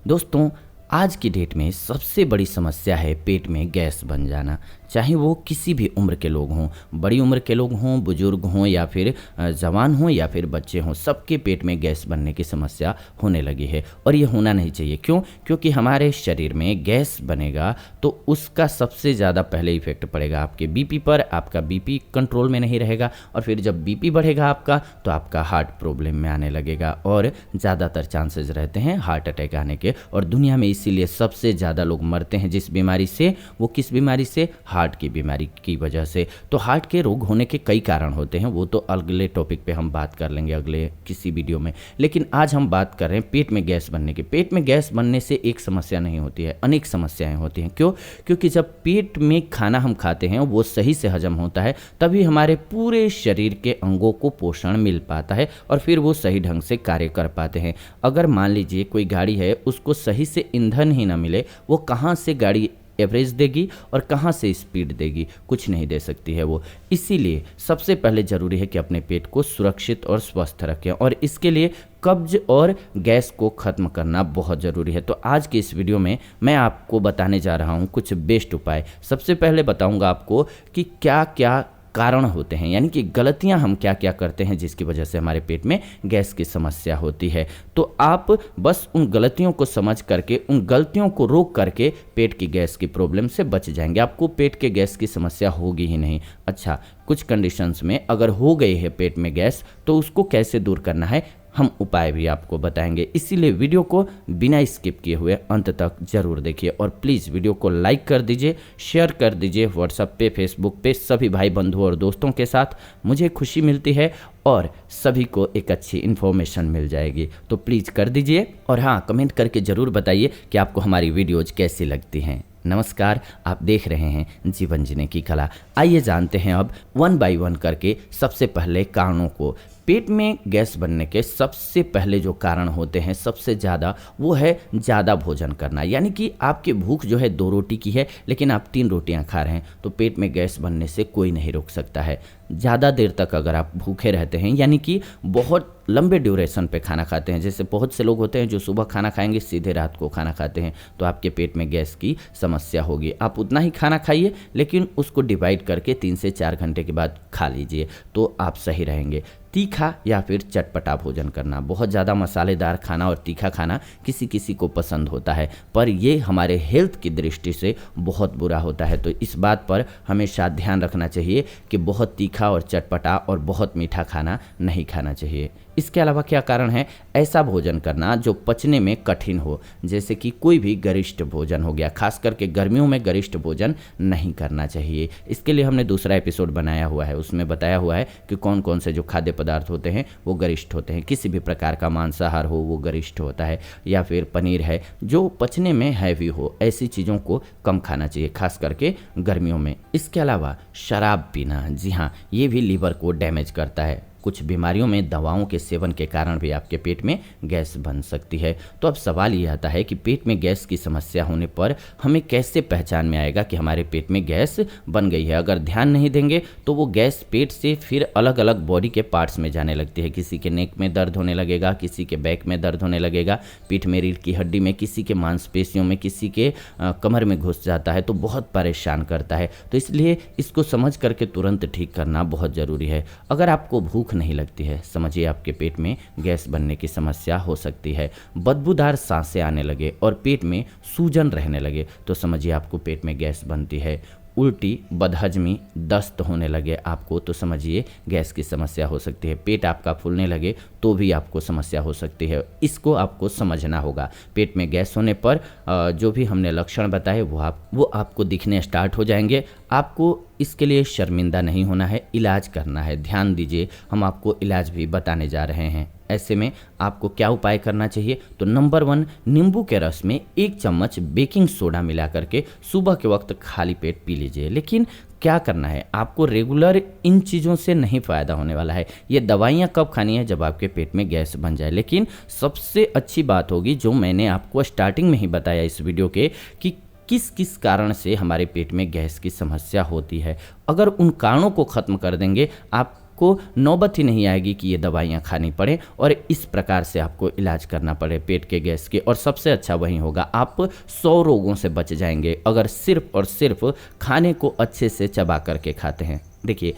दोस्तों, आज की डेट में सबसे बड़ी समस्या है पेट में गैस बन जाना। चाहे वो किसी भी उम्र के लोग हों, बड़ी उम्र के लोग हों, बुजुर्ग हों या फिर जवान हों या फिर बच्चे हों, सबके पेट में गैस बनने की समस्या होने लगी है। और ये होना नहीं चाहिए। क्यों? क्योंकि हमारे शरीर में गैस बनेगा तो उसका सबसे ज़्यादा पहले इफेक्ट पड़ेगा आपके बीपी पर। आपका बीपी कंट्रोल में नहीं रहेगा और फिर जब बीपी बढ़ेगा आपका तो आपका हार्ट प्रॉब्लम में आने लगेगा और ज़्यादातर चांसेस रहते हैं हार्ट अटैक आने के। और दुनिया में इसीलिए सबसे ज़्यादा लोग मरते हैं जिस बीमारी से, वो किस बीमारी से? हार्ट की बीमारी की वजह से। तो हार्ट के रोग होने के कई कारण होते हैं, वो तो अगले टॉपिक पे हम बात कर लेंगे अगले किसी वीडियो में। लेकिन आज हम बात कर रहे हैं पेट में गैस बनने की। पेट में गैस बनने से एक समस्या नहीं होती है, अनेक समस्याएं होती हैं। क्यों? क्योंकि जब पेट में खाना हम खाते हैं वो सही से हजम होता है, तभी हमारे पूरे शरीर के अंगों को पोषण मिल पाता है और फिर वो सही ढंग से कार्य कर पाते हैं। अगर मान लीजिए कोई गाड़ी है, उसको सही से ईंधन ही ना मिले, वो कहाँ से गाड़ी एवरेज देगी और कहाँ से स्पीड देगी? कुछ नहीं दे सकती है वो। इसीलिए सबसे पहले ज़रूरी है कि अपने पेट को सुरक्षित और स्वस्थ रखें और इसके लिए कब्ज और गैस को ख़त्म करना बहुत ज़रूरी है। तो आज की इस वीडियो में मैं आपको बताने जा रहा हूँ कुछ बेस्ट उपाय। सबसे पहले बताऊँगा आपको कि क्या क्या कारण होते हैं, यानी कि गलतियां हम क्या क्या करते हैं जिसकी वजह से हमारे पेट में गैस की समस्या होती है। तो आप बस उन गलतियों को समझ करके, उन गलतियों को रोक करके पेट की गैस की प्रॉब्लम से बच जाएंगे। आपको पेट के गैस की समस्या होगी ही नहीं। अच्छा, कुछ कंडीशंस में अगर हो गई है पेट में गैस तो उसको कैसे दूर करना है, हम उपाय भी आपको बताएंगे। इसीलिए वीडियो को बिना स्किप किए हुए अंत तक जरूर देखिए और प्लीज़ वीडियो को लाइक कर दीजिए, शेयर कर दीजिए व्हाट्सएप पे, फेसबुक पे सभी भाई बंधुओं और दोस्तों के साथ। मुझे खुशी मिलती है और सभी को एक अच्छी इन्फॉर्मेशन मिल जाएगी। तो प्लीज़ कर दीजिए और हाँ, कमेंट करके ज़रूर बताइए कि आपको हमारी वीडियोज़ कैसी लगती हैं। नमस्कार, आप देख रहे हैं जीवन जीने की कला। आइए जानते हैं अब वन बाय वन करके सबसे पहले कारणों को। पेट में गैस बनने के सबसे पहले जो कारण होते हैं सबसे ज़्यादा, वो है ज़्यादा भोजन करना। यानी कि आपकी भूख जो है 2 रोटी की है लेकिन आप 3 रोटियां खा रहे हैं, तो पेट में गैस बनने से कोई नहीं रोक सकता है। ज़्यादा देर तक अगर आप भूखे रहते हैं, यानी कि बहुत लंबे ड्यूरेशन पे खाना खाते हैं, जैसे बहुत से लोग होते हैं जो सुबह खाना खाएंगे सीधे रात को खाना खाते हैं, तो आपके पेट में गैस की समस्या होगी। आप उतना ही खाना खाइए लेकिन उसको डिवाइड करके 3 से 4 घंटे के बाद खा लीजिए तो आप सही रहेंगे। तीखा या फिर चटपटा भोजन करना, बहुत ज़्यादा मसालेदार खाना और तीखा खाना किसी किसी को पसंद होता है, पर ये हमारे हेल्थ की दृष्टि से बहुत बुरा होता है। तो इस बात पर हमेशा ध्यान रखना चाहिए कि बहुत तीखा और चटपटा और बहुत मीठा खाना नहीं खाना चाहिए। इसके अलावा क्या कारण है? ऐसा भोजन करना जो पचने में कठिन हो, जैसे कि कोई भी गरिष्ठ भोजन हो गया। खास करके गर्मियों में गरिष्ठ भोजन नहीं करना चाहिए। इसके लिए हमने दूसरा एपिसोड बनाया हुआ है, उसमें बताया हुआ है कि कौन कौन से जो खाद्य पदार्थ होते हैं वो गरिष्ठ होते हैं। किसी भी प्रकार का मांसाहार हो वो गरिष्ठ होता है, या फिर पनीर है जो पचने में हैवी हो, ऐसी चीज़ों को कम खाना चाहिए खास करके गर्मियों में। इसके अलावा शराब पीना, जी हाँ, ये भी लीवर को डैमेज करता है। कुछ बीमारियों में दवाओं के सेवन के कारण भी आपके पेट में गैस बन सकती है। तो अब सवाल ये आता है कि पेट में गैस की समस्या होने पर हमें कैसे पहचान में आएगा कि हमारे पेट में गैस बन गई है। अगर ध्यान नहीं देंगे तो वो गैस पेट से फिर अलग अलग बॉडी के पार्ट्स में जाने लगती है। किसी के नेक में दर्द होने लगेगा, किसी के बैक में दर्द होने लगेगा, पीठ में रीढ़ की हड्डी में, किसी के मांसपेशियों में, किसी के कमर में घुस जाता है, तो बहुत परेशान करता है। तो इसलिए इसको समझ करके तुरंत ठीक करना बहुत ज़रूरी है। अगर आपको भूख नहीं लगती है, समझिए आपके पेट में गैस बनने की समस्या हो सकती है। बदबूदार सांसें आने लगे और पेट में सूजन रहने लगे तो समझिए आपको पेट में गैस बनती है। उल्टी, बदहजमी, दस्त होने लगे आपको तो समझिए गैस की समस्या हो सकती है। पेट आपका फूलने लगे तो भी आपको समस्या हो सकती है। इसको आपको समझना होगा। पेट में गैस होने पर जो भी हमने लक्षण बताए वो आपको दिखने स्टार्ट हो जाएंगे। आपको इसके लिए शर्मिंदा नहीं होना है, इलाज करना है। ध्यान दीजिए, हम आपको इलाज भी बताने जा रहे हैं। ऐसे में आपको क्या उपाय करना चाहिए? तो नंबर 1, नींबू के रस में 1 चम्मच बेकिंग सोडा मिला करके सुबह के वक्त खाली पेट पी लीजिए। लेकिन क्या करना है, आपको रेगुलर इन चीज़ों से नहीं फ़ायदा होने वाला है। ये दवाइयाँ कब खानी है? जब आपके पेट में गैस बन जाए। लेकिन सबसे अच्छी बात होगी जो मैंने आपको स्टार्टिंग में ही बताया इस वीडियो के, कि किस किस कारण से हमारे पेट में गैस की समस्या होती है। अगर उन कारणों को ख़त्म कर देंगे, आप आपको नौबत ही नहीं आएगी कि ये दवाइयाँ खानी पड़े और इस प्रकार से आपको इलाज करना पड़े पेट के गैस के। और सबसे अच्छा वही होगा, आप 100 रोगों से बच जाएंगे अगर सिर्फ और सिर्फ खाने को अच्छे से चबा करके खाते हैं। देखिए,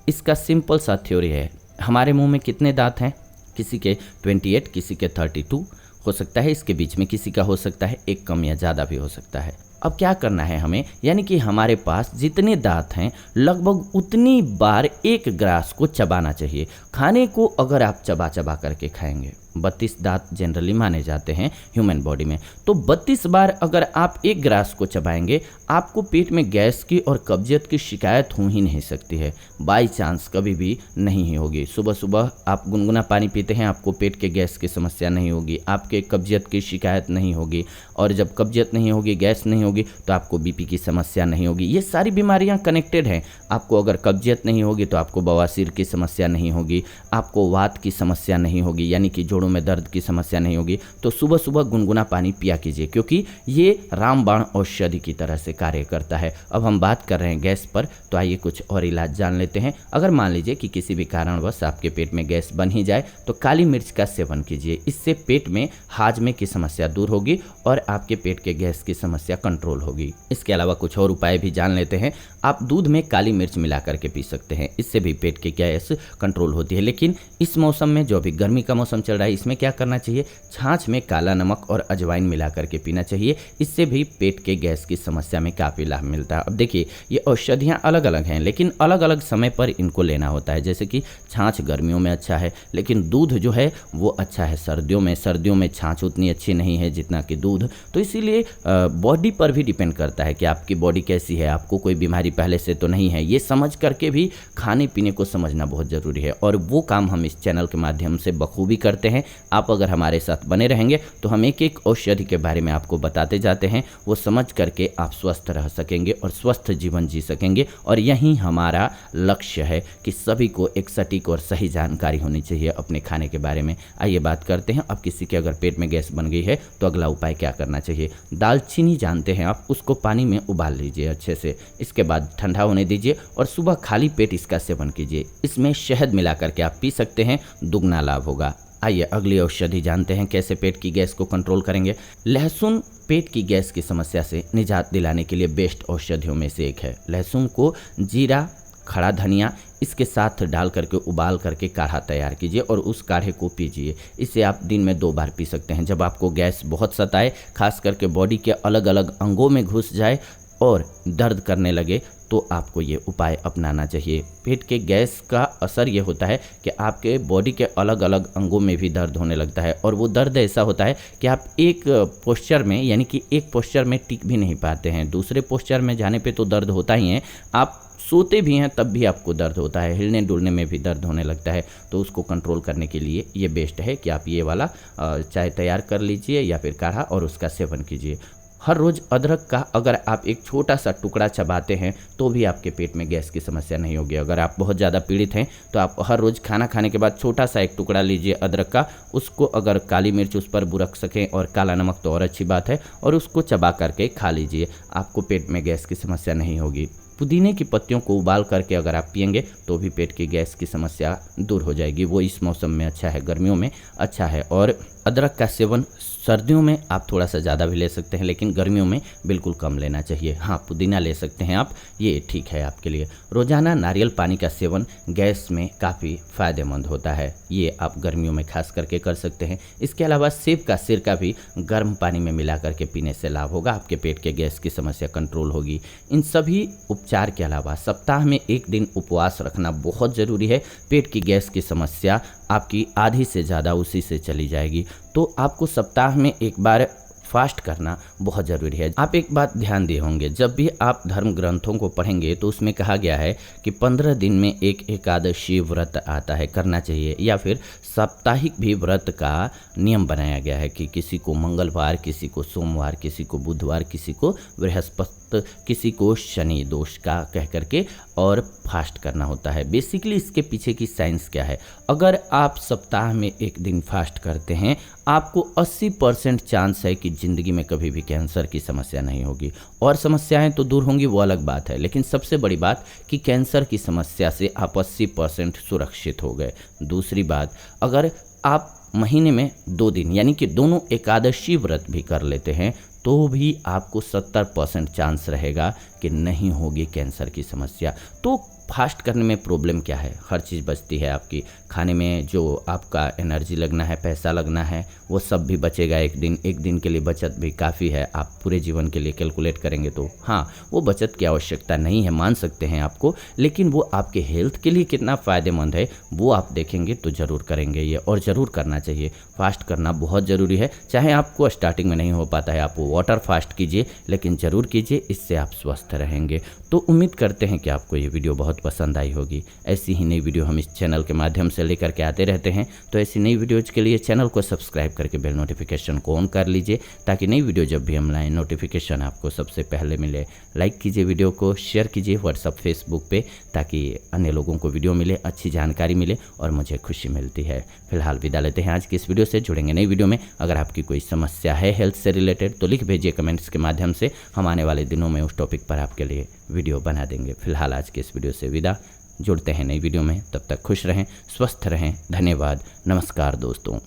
इसका सिंपल सा थ्योरी है, हमारे मुंह में कितने दांत हैं? किसी के 28, किसी के 32 हो सकता है, इसके बीच में किसी का हो सकता है एक कम या ज़्यादा भी हो सकता है। अब क्या करना है हमें, यानी कि हमारे पास जितने दांत हैं लगभग उतनी बार एक ग्रास को चबाना चाहिए। खाने को अगर आप चबा चबा करके खाएंगे, 32 दांत जनरली माने जाते हैं ह्यूमन बॉडी में, तो 32 बार अगर आप एक ग्रास को चबाएंगे, आपको पेट में गैस की और कब्जियत की शिकायत हो ही नहीं सकती है, बाई चांस कभी भी नहीं ही होगी। सुबह सुबह आप गुनगुना पानी पीते हैं, आपको पेट के गैस की समस्या नहीं होगी, आपके कब्जियत की शिकायत नहीं होगी, और जब कब्जियत नहीं होगी, गैस नहीं होगी, तो आपको बीपी की समस्या नहीं होगी। ये सारी बीमारियां कनेक्टेड हैं। आपको अगर कब्जियत नहीं होगी तो आपको बवासीर की समस्या नहीं होगी, आपको वात की समस्या नहीं होगी, यानी कि जोड़ों में दर्द की समस्या नहीं होगी। तो सुबह सुबह गुनगुना पानी पिया कीजिए, क्योंकि ये रामबाण औषधि की तरह से कार्य करता है। अब हम बात कर रहे हैं गैस पर, तो आइए कुछ और इलाज जान लेते हैं। अगर मान लीजिए कि किसी भी कारणवश आपके पेट में गैस बन ही जाए, तो काली मिर्च का सेवन कीजिए। इससे पेट में हाजमे की समस्या दूर होगी और आपके पेट के गैस की समस्या कंट्रोल होगी। इसके अलावा कुछ और उपाय भी जान लेते हैं। आप दूध में काली मिर्च मिला करके पी सकते हैं, इससे भी पेट की गैस कंट्रोल होती है। लेकिन इस मौसम में, जो अभी गर्मी का मौसम चल रहा है, इसमें क्या करना चाहिए, छाछ में काला नमक और अजवाइन मिला करके पीना चाहिए। इससे भी पेट के गैस की समस्या में काफ़ी लाभ मिलता है। अब देखिए, ये औषधियाँ अलग अलग हैं, लेकिन अलग अलग समय पर इनको लेना होता है। जैसे कि छाछ गर्मियों में अच्छा है, लेकिन दूध जो है वो अच्छा है सर्दियों में। सर्दियों में छाछ उतनी अच्छी नहीं है जितना कि दूध। तो इसीलिए बॉडी पर भी डिपेंड करता है कि आपकी बॉडी कैसी है, आपको कोई बीमारी पहले से तो नहीं है। ये समझ करके भी खाने पीने को समझना बहुत ज़रूरी है, और वो काम हम इस चैनल के माध्यम से बखूबी करते हैं। आप अगर हमारे साथ बने रहेंगे तो हम एक एक औषधि के बारे में आपको बताते जाते हैं, वो समझ करके आप स्वस्थ रह सकेंगे और स्वस्थ जीवन जी सकेंगे। और यही हमारा लक्ष्य है कि सभी को एक सटीक और सही जानकारी होनी चाहिए अपने खाने के बारे में। आइए बात करते हैं। अब किसी के अगर पेट में गैस बन गई है तो अगला उपाय क्या करना चाहिए। दालचीनी जानते हैं आप, उसको पानी में उबाल लीजिए अच्छे से, इसके बाद ठंडा होने दीजिए और सुबह खाली पेट इसका सेवन कीजिए। इसमें शहद मिला करके आप पी सकते हैं, दुगना लाभ होगा। आइए अगली औषधि जानते हैं कैसे पेट की गैस को कंट्रोल करेंगे। लहसुन पेट की गैस की समस्या से निजात दिलाने के लिए बेस्ट औषधियों में से एक है। लहसुन को जीरा, खड़ा धनिया इसके साथ डाल करके उबाल करके काढ़ा तैयार कीजिए और उस काढ़े को पीजिए। इसे आप दिन में 2 बार पी सकते हैं। जब आपको गैस बहुत सताए, खास करके बॉडी के अलग अलग अंगों में घुस जाए और दर्द करने लगे, तो आपको ये उपाय अपनाना चाहिए। पेट के गैस का असर ये होता है कि आपके बॉडी के अलग अलग अंगों में भी दर्द होने लगता है, और वो दर्द ऐसा होता है कि आप एक पोस्चर में, यानी कि एक पोस्चर में टिक भी नहीं पाते हैं। दूसरे पोस्चर में जाने पे तो दर्द होता ही है, आप सोते भी हैं तब भी आपको दर्द होता है, हिलने डुलने में भी दर्द होने लगता है। तो उसको कंट्रोल करने के लिए ये बेस्ट है कि आप ये वाला चाय तैयार कर लीजिए या फिर काढ़ा और उसका सेवन कीजिए। हर रोज़ अदरक का अगर आप एक छोटा सा टुकड़ा चबाते हैं तो भी आपके पेट में गैस की समस्या नहीं होगी। अगर आप बहुत ज़्यादा पीड़ित हैं तो आप हर रोज़ खाना खाने के बाद छोटा सा एक टुकड़ा लीजिए अदरक का, उसको अगर काली मिर्च उस पर बुरक सकें और काला नमक तो और अच्छी बात है, और उसको चबा करके खा लीजिए। आपको पेट में गैस की समस्या नहीं होगी। पुदीने की पत्तियों को उबाल करके अगर आप पिएंगे तो भी पेट की गैस की समस्या दूर हो जाएगी। वो इस मौसम में अच्छा है, गर्मियों में अच्छा है। और अदरक का सेवन सर्दियों में आप थोड़ा सा ज़्यादा भी ले सकते हैं, लेकिन गर्मियों में बिल्कुल कम लेना चाहिए। हाँ, पुदीना ले सकते हैं आप, ये ठीक है आपके लिए। रोज़ाना नारियल पानी का सेवन गैस में काफ़ी फ़ायदेमंद होता है, ये आप गर्मियों में खास करके कर सकते हैं। इसके अलावा सेब का सिरका भी गर्म पानी में मिला करके पीने से लाभ होगा, आपके पेट के गैस की समस्या कंट्रोल होगी। इन सभी उपचार के अलावा सप्ताह में 1 दिन उपवास रखना बहुत ज़रूरी है। पेट की गैस की समस्या आपकी आधी से ज़्यादा उसी से चली जाएगी। तो आपको सप्ताह में 1 बार फास्ट करना बहुत ज़रूरी है। आप एक बात ध्यान दिए होंगे, जब भी आप धर्म ग्रंथों को पढ़ेंगे तो उसमें कहा गया है कि 15 दिन में एक एकादशी व्रत आता है, करना चाहिए। या फिर साप्ताहिक भी व्रत का नियम बनाया गया है कि किसी को मंगलवार, किसी को सोमवार, किसी को बुधवार, किसी को बृहस्पति, किसी को शनि दोष का कह करके और फास्ट करना होता है। बेसिकली इसके पीछे की साइंस क्या है, अगर आप सप्ताह में 1 दिन फास्ट करते हैं, आपको 80% चांस है कि ज़िंदगी में कभी भी कैंसर की समस्या नहीं होगी। और समस्याएं तो दूर होंगी, वो अलग बात है, लेकिन सबसे बड़ी बात कि कैंसर की समस्या से आप 80% सुरक्षित हो गए। दूसरी बात, अगर आप महीने में 2 दिन यानी कि दोनों एकादशी व्रत भी कर लेते हैं तो भी आपको 70% चांस रहेगा कि नहीं होगी कैंसर की समस्या। तो फास्ट करने में प्रॉब्लम क्या है? हर चीज़ बचती है आपकी। खाने में जो आपका एनर्जी लगना है, पैसा लगना है, वो सब भी बचेगा। एक दिन के लिए बचत भी काफ़ी है। आप पूरे जीवन के लिए कैलकुलेट करेंगे तो हाँ, वो बचत की आवश्यकता नहीं है, मान सकते हैं आपको, लेकिन वो आपके हेल्थ के लिए कितना फ़ायदेमंद है वो आप देखेंगे तो ज़रूर करेंगे ये, और ज़रूर करना चाहिए। फास्ट करना बहुत ज़रूरी है। चाहे आपको स्टार्टिंग में नहीं हो पाता है, आप वाटर फास्ट कीजिए, लेकिन ज़रूर कीजिए, इससे आप स्वस्थ रहेंगे। तो उम्मीद करते हैं कि आपको ये वीडियो बहुत पसंद आई होगी। ऐसी ही नई वीडियो हम इस चैनल के माध्यम से लेकर के आते रहते हैं, तो ऐसी नई वीडियोज़ के लिए चैनल को सब्सक्राइब करके बेल नोटिफिकेशन को ऑन कर लीजिए, ताकि नई वीडियो जब भी हम लाएं नोटिफिकेशन आपको सबसे पहले मिले। लाइक कीजिए वीडियो को, शेयर कीजिए व्हाट्सअप फेसबुक पे, ताकि अन्य लोगों को वीडियो मिले, अच्छी जानकारी मिले और मुझे खुशी मिलती है। फिलहाल विदा लेते हैं आज की इस वीडियो से, जुड़ेंगे नई वीडियो में। अगर आपकी कोई समस्या है हेल्थ से रिलेटेड तो लिख भेजिए कमेंट्स के माध्यम से, हम आने वाले दिनों में उस टॉपिक पर आपके लिए वीडियो बना देंगे। फिलहाल आज के इस वीडियो से विदा, जुड़ते हैं नई वीडियो में, तब तक खुश रहें, स्वस्थ रहें। धन्यवाद, नमस्कार दोस्तों।